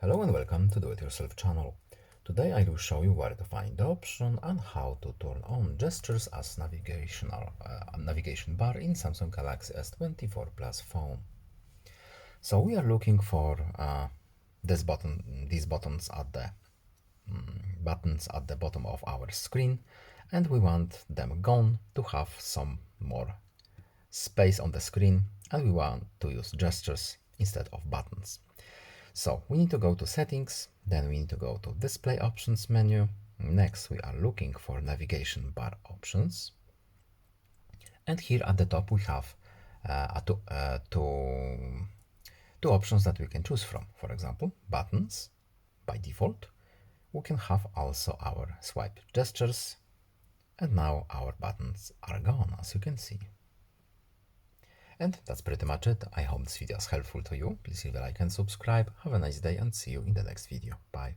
Hello and welcome to Do It Yourself channel. Today I will show you where to find the option and how to turn on gestures as navigation bar in Samsung Galaxy S24 Plus phone. So we are looking for these buttons at the bottom of our screen, and we want them gone to have some more space on the screen, and we want to use gestures instead of buttons. So we need to go to settings, then we need to go to display options menu. Next we are looking for navigation bar options. And here at the top we have two options that we can choose from. For example, buttons by default. We can have also our swipe gestures, and now our buttons are gone, as you can see. And that's pretty much it. I hope this video is helpful to you. Please leave a like and subscribe. Have a nice day and see you in the next video. Bye.